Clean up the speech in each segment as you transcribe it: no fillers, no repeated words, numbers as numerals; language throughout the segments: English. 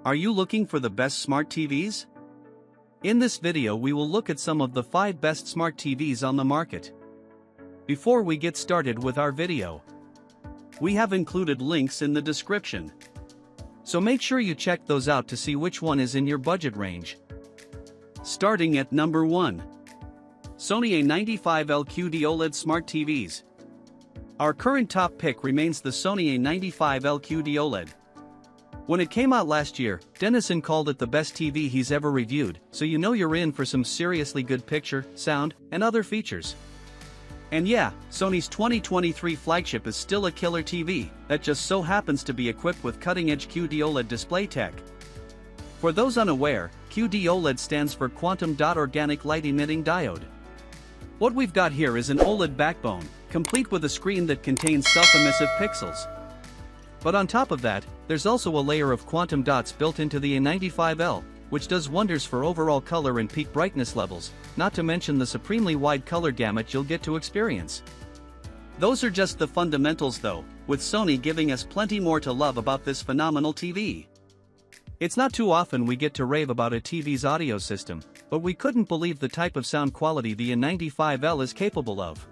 Are you looking for the best smart TVs? In this video we will look at some of the 5 best smart TVs on the market. Before we get started with our video, we have included links in the description. So make sure you check those out to see which one is in your budget range. Starting at number 1. Sony A93L QD OLED Smart TVs. Our current top pick remains the Sony A93L QD OLED. When it came out last year, Dennison called it the best TV he's ever reviewed, so you know you're in for some seriously good picture, sound, and other features. And yeah, Sony's 2023 flagship is still a killer TV that just so happens to be equipped with cutting-edge QD OLED display tech. For those unaware, QD OLED stands for Quantum Dot Organic Light Emitting Diode. What we've got here is an OLED backbone, complete with a screen that contains self-emissive pixels. But on top of that, there's also a layer of quantum dots built into the A93L, which does wonders for overall color and peak brightness levels, not to mention the supremely wide color gamut you'll get to experience. Those are just the fundamentals though, with Sony giving us plenty more to love about this phenomenal TV. It's not too often we get to rave about a TV's audio system, but we couldn't believe the type of sound quality the A93L is capable of.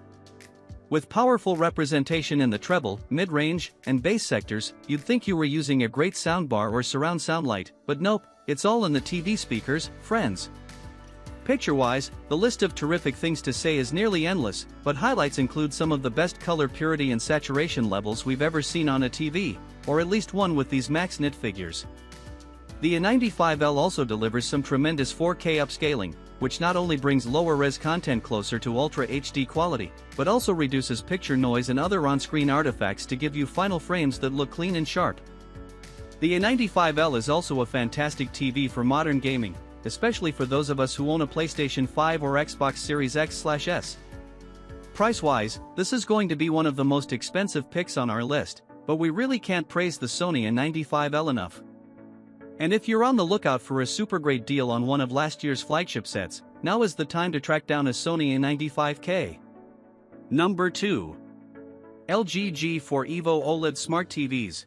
With powerful representation in the treble, mid-range, and bass sectors, you'd think you were using a great soundbar or surround sound light, but nope, it's all in the TV speakers, friends. Picture-wise, the list of terrific things to say is nearly endless, but highlights include some of the best color purity and saturation levels we've ever seen on a TV, or at least one with these max nit figures. The A93L also delivers some tremendous 4K upscaling, which not only brings lower-res content closer to Ultra HD quality, but also reduces picture noise and other on-screen artifacts to give you final frames that look clean and sharp. The A93L is also a fantastic TV for modern gaming, especially for those of us who own a PlayStation 5 or Xbox Series X/S. Price-wise, this is going to be one of the most expensive picks on our list, but we really can't praise the Sony A93L enough. And if you're on the lookout for a super great deal on one of last year's flagship sets, now is the time to track down a Sony A95K. Number 2. LG G4 Evo OLED Smart TVs.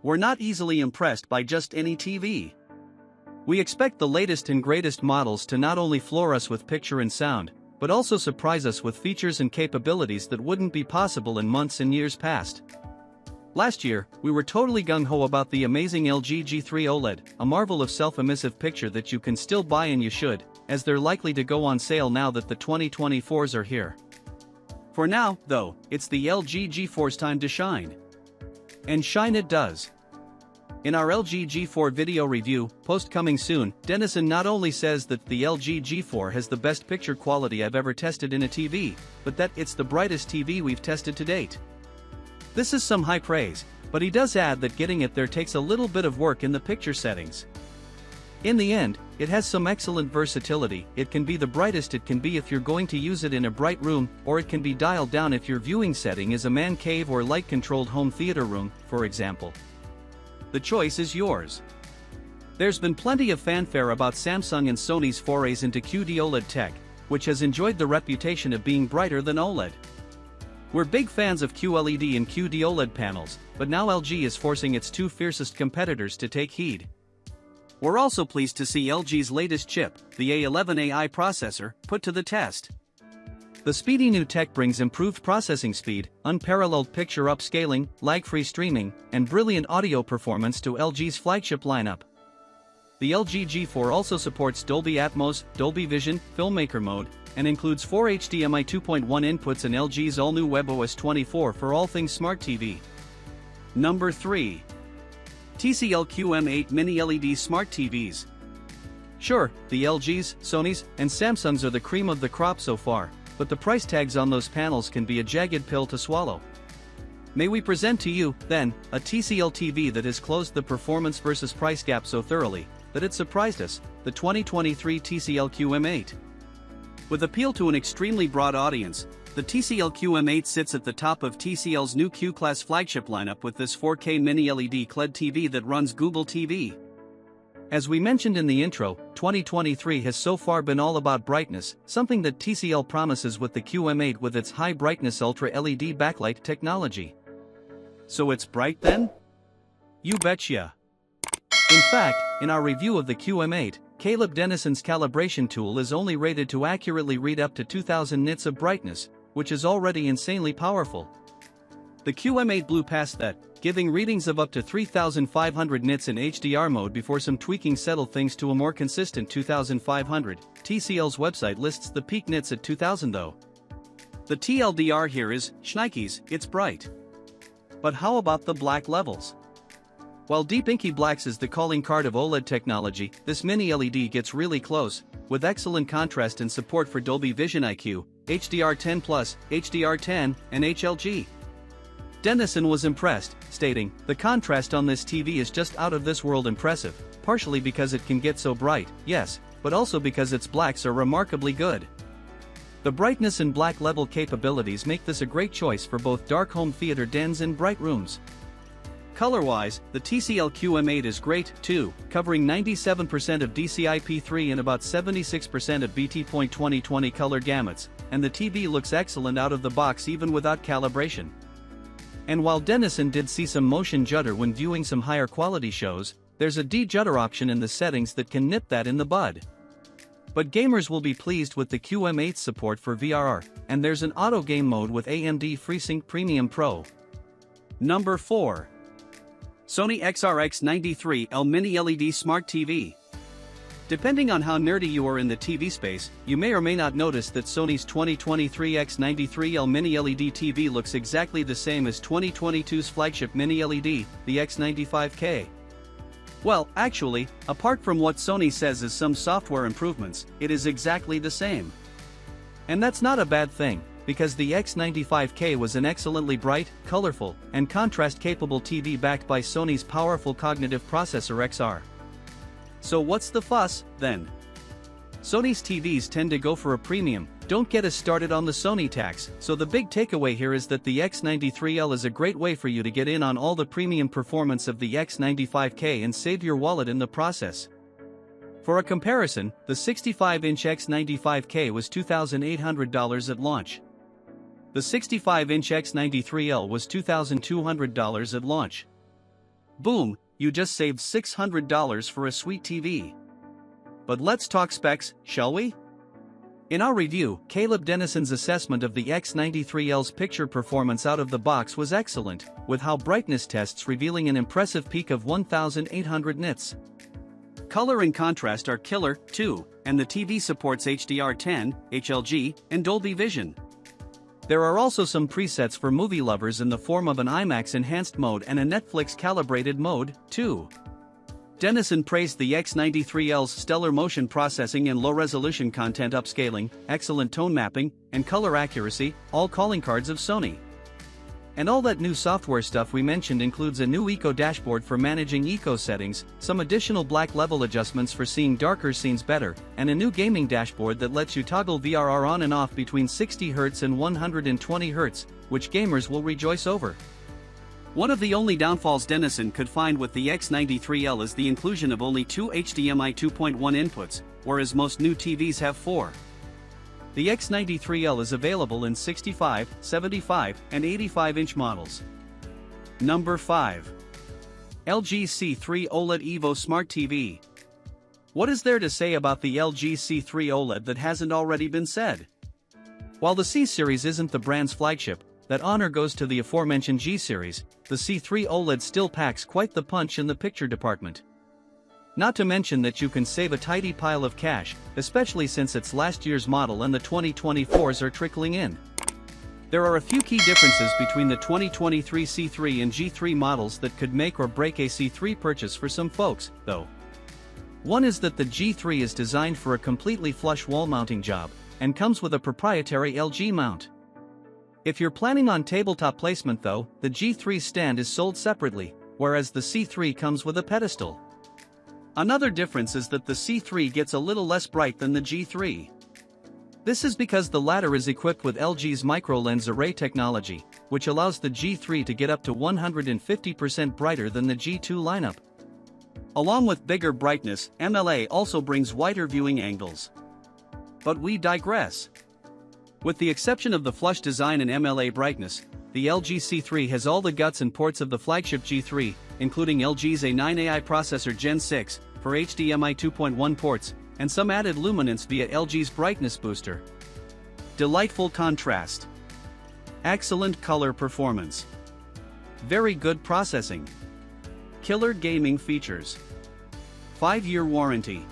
We're not easily impressed by just any TV. We expect the latest and greatest models to not only floor us with picture and sound, but also surprise us with features and capabilities that wouldn't be possible in months and years past. Last year, we were totally gung-ho about the amazing LG G3 OLED, a marvel of self-emissive picture that you can still buy and you should, as they're likely to go on sale now that the 2024s are here. For now, though, it's the LG G4's time to shine. And shine it does. In our LG G4 video review, post coming soon, Dennison not only says that the LG G4 has the best picture quality I've ever tested in a TV, but that it's the brightest TV we've tested to date. This is some high praise, but he does add that getting it there takes a little bit of work in the picture settings. In the end, it has some excellent versatility. It can be the brightest it can be if you're going to use it in a bright room, or it can be dialed down if your viewing setting is a man cave or light-controlled home theater room, for example. The choice is yours. There's been plenty of fanfare about Samsung and Sony's forays into QD OLED tech, which has enjoyed the reputation of being brighter than OLED. We're big fans of QLED and QD OLED panels, but now LG is forcing its two fiercest competitors to take heed. We're also pleased to see LG's latest chip, the A11AI processor, put to the test. The speedy new tech brings improved processing speed, unparalleled picture upscaling, lag-free streaming, and brilliant audio performance to LG's flagship lineup. The LG G4 also supports Dolby Atmos, Dolby Vision, Filmmaker mode, and includes 4 HDMI 2.1 inputs and LG's all-new WebOS 24 for all things smart TV. Number 3. TCL QM8 Mini LED Smart TVs. Sure, the LGs, Sonys, and Samsungs are the cream of the crop so far, but the price tags on those panels can be a jagged pill to swallow. May we present to you, then, a TCL TV that has closed the performance versus price gap so thoroughly that it surprised us, the 2023 TCL QM8. With appeal to an extremely broad audience, the TCL QM8 sits at the top of TCL's new Q-Class flagship lineup with this 4K Mini LED QLED TV that runs Google TV. As we mentioned in the intro, 2023 has so far been all about brightness, something that TCL promises with the QM8 with its high brightness Ultra LED backlight technology. So it's bright then? You betcha. In fact, in our review of the QM8, Caleb Dennison's calibration tool is only rated to accurately read up to 2000 nits of brightness, which is already insanely powerful. The QM8 blew past that, giving readings of up to 3500 nits in HDR mode before some tweaking settled things to a more consistent 2500. TCL's website lists the peak nits at 2000 though. The TLDR here is, shnikes, it's bright. But how about the black levels? While deep inky blacks is the calling card of OLED technology, this mini LED gets really close, with excellent contrast and support for Dolby Vision IQ, HDR10+, HDR10, and HLG. Dennison was impressed, stating, "The contrast on this TV is just out of this world impressive, partially because it can get so bright, yes, but also because its blacks are remarkably good. The brightness and black level capabilities make this a great choice for both dark home theater dens and bright rooms." Color-wise, the TCL QM8 is great, too, covering 97% of DCI-P3 and about 76% of BT.2020 color gamuts, and the TV looks excellent out of the box even without calibration. And while Dennison did see some motion judder when viewing some higher quality shows, there's a de-judder option in the settings that can nip that in the bud. But gamers will be pleased with the QM8's support for VRR, and there's an auto game mode with AMD FreeSync Premium Pro. Number 4. Sony X93L Mini LED Smart TV. Depending on how nerdy you are in the TV space, you may or may not notice that Sony's 2023 X93L Mini LED TV looks exactly the same as 2022's flagship Mini LED, the X95K. Well, actually, apart from what Sony says is some software improvements, it is exactly the same. And that's not a bad thing, because the X95K was an excellently bright, colorful, and contrast-capable TV backed by Sony's powerful cognitive processor XR. So what's the fuss, then? Sony's TVs tend to go for a premium, don't get us started on the Sony tax, so the big takeaway here is that the X93L is a great way for you to get in on all the premium performance of the X95K and save your wallet in the process. For a comparison, the 65-inch X95K was $2,800 at launch. The 65-inch X93L was $2,200 at launch. Boom, you just saved $600 for a sweet TV. But let's talk specs, shall we? In our review, Caleb Dennison's assessment of the X93L's picture performance out of the box was excellent, with how brightness tests revealing an impressive peak of 1800 nits. Color and contrast are killer, too, and the TV supports HDR10, HLG, and Dolby Vision. There are also some presets for movie lovers in the form of an IMAX enhanced mode and a Netflix calibrated mode, too. Dennison praised the X93L's stellar motion processing and low-resolution content upscaling, excellent tone mapping, and color accuracy, all calling cards of Sony. And all that new software stuff we mentioned includes a new Eco dashboard for managing Eco settings, some additional black level adjustments for seeing darker scenes better, and a new gaming dashboard that lets you toggle VRR on and off between 60Hz and 120Hz, which gamers will rejoice over. One of the only downfalls Dennison could find with the X93L is the inclusion of only 2 HDMI 2.1 inputs, whereas most new TVs have 4. The X93L is available in 65, 75, and 85-inch models. Number 5. LG C3 OLED Evo Smart TV. What is there to say about the LG C3 OLED that hasn't already been said? While the C series isn't the brand's flagship, that honor goes to the aforementioned G series, the C3 OLED still packs quite the punch in the picture department. Not to mention that you can save a tidy pile of cash, especially since it's last year's model and the 2024s are trickling in. There are a few key differences between the 2023 C3 and G3 models that could make or break a C3 purchase for some folks, though. One is that the G3 is designed for a completely flush wall mounting job, and comes with a proprietary LG mount. If you're planning on tabletop placement though, the G3 stand is sold separately, whereas the C3 comes with a pedestal. Another difference is that the C3 gets a little less bright than the G3. This is because the latter is equipped with LG's micro-lens array technology, which allows the G3 to get up to 150% brighter than the G2 lineup. Along with bigger brightness, MLA also brings wider viewing angles. But we digress. With the exception of the flush design and MLA brightness, the LG C3 has all the guts and ports of the flagship G3, including LG's A9AI processor Gen 6 for HDMI 2.1 ports, and some added luminance via LG's brightness booster. Delightful contrast. Excellent color performance. Very good processing. Killer gaming features. 5-year warranty.